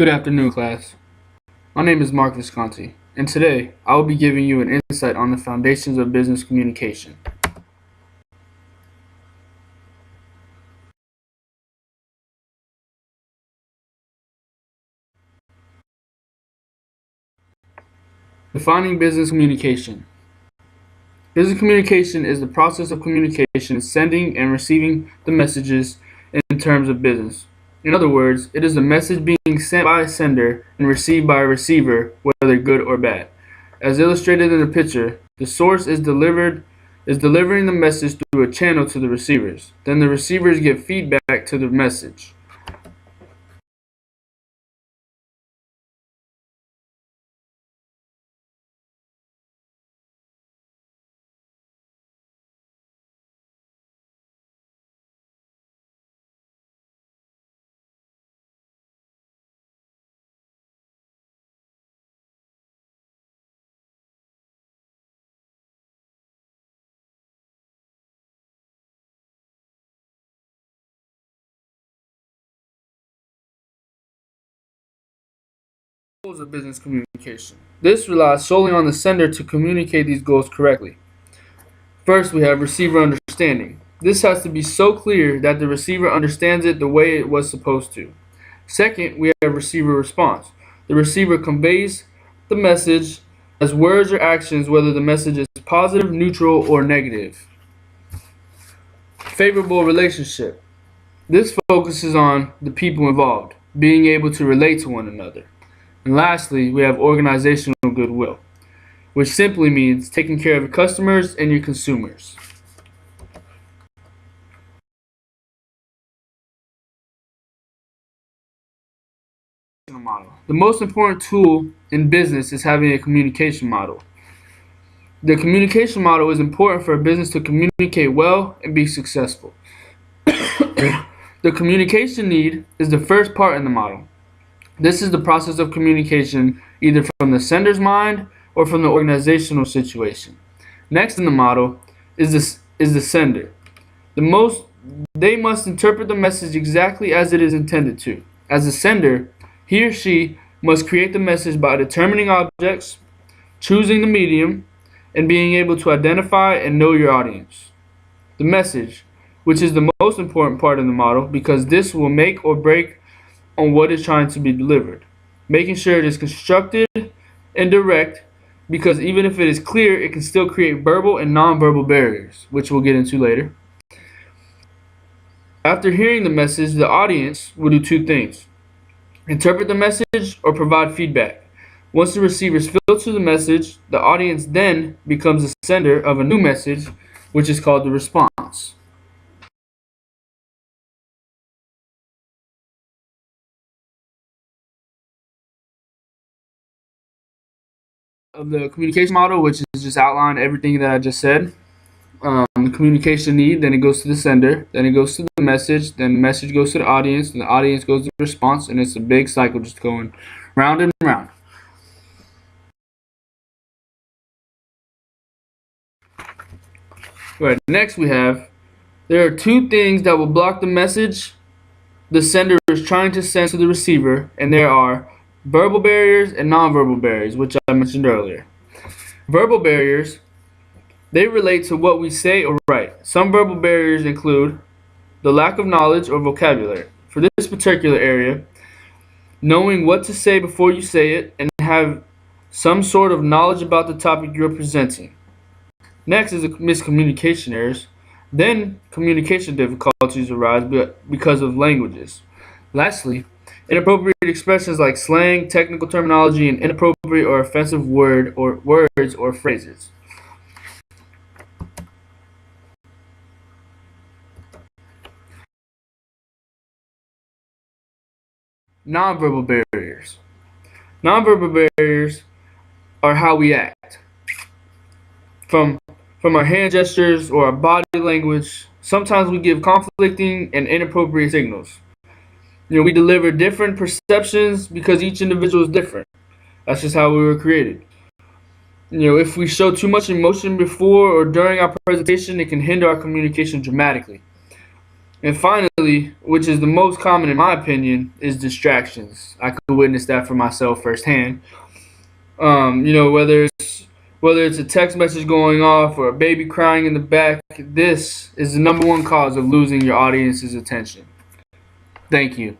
Good afternoon, class. My name is Mark Visconti, and today I will be giving you an insight on the foundations of business communication. Defining business communication. Business communication is the process of communication, sending and receiving the messages in terms of business. In other words, it is the message being sent by a sender and received by a receiver, whether good or bad. As illustrated in the picture, the source is delivering the message through a channel to the receivers. Then the receivers give feedback to the message. Goals of business communication. This relies solely on the sender to communicate these goals correctly. First, we have receiver understanding. This has to be so clear that the receiver understands it the way it was supposed to. Second, we have receiver response. The receiver conveys the message as words or actions, whether the message is positive, neutral, or negative. Favorable relationship. This focuses on the people involved, being able to relate to one another. And lastly, we have organizational goodwill, which simply means taking care of your customers and your consumers. Model. The most important tool in business is having a communication model. The communication model is important for a business to communicate well and be successful. The communication need is the first part in the model. This is the process of communication either from the sender's mind or from the organizational situation. Next in the model is the sender. They must interpret the message exactly as it is intended to. As a sender, he or she must create the message by determining objects, choosing the medium, and being able to identify and know your audience. The message, which is the most important part of the model because this will make or break on what is trying to be delivered. Making sure it is constructed and direct because even if it is clear, it can still create verbal and nonverbal barriers, which we'll get into later. After hearing the message, the audience will do two things: interpret the message or provide feedback. Once the receivers filter the message, the audience then becomes the sender of a new message, which is called the response. Of the communication model, which is just outline everything that I just said. The communication need, then it goes to the sender, then it goes to the message, then the message goes to the audience, and the audience goes to the response, and it's a big cycle just going round and round. Right, next there are two things that will block the message the sender is trying to send to the receiver, and there are verbal barriers and nonverbal barriers, which I mentioned earlier. Verbal barriers, they relate to what we say or write. Some verbal barriers include the lack of knowledge or vocabulary. For this particular area, knowing what to say before you say it and have some sort of knowledge about the topic you're presenting. Next is the miscommunication errors. Then communication difficulties arise because of languages. Lastly, inappropriate expressions like slang, technical terminology, and inappropriate or offensive words or phrases. Nonverbal barriers. Nonverbal barriers are how we act. From our hand gestures or our body language, sometimes we give conflicting and inappropriate signals. We deliver different perceptions because each individual is different. That's just how we were created. If we show too much emotion before or during our presentation, it can hinder our communication dramatically. And finally, which is the most common in my opinion, is distractions. I could witness that for myself firsthand. Whether it's a text message going off or a baby crying in the back, this is the number one cause of losing your audience's attention. Thank you.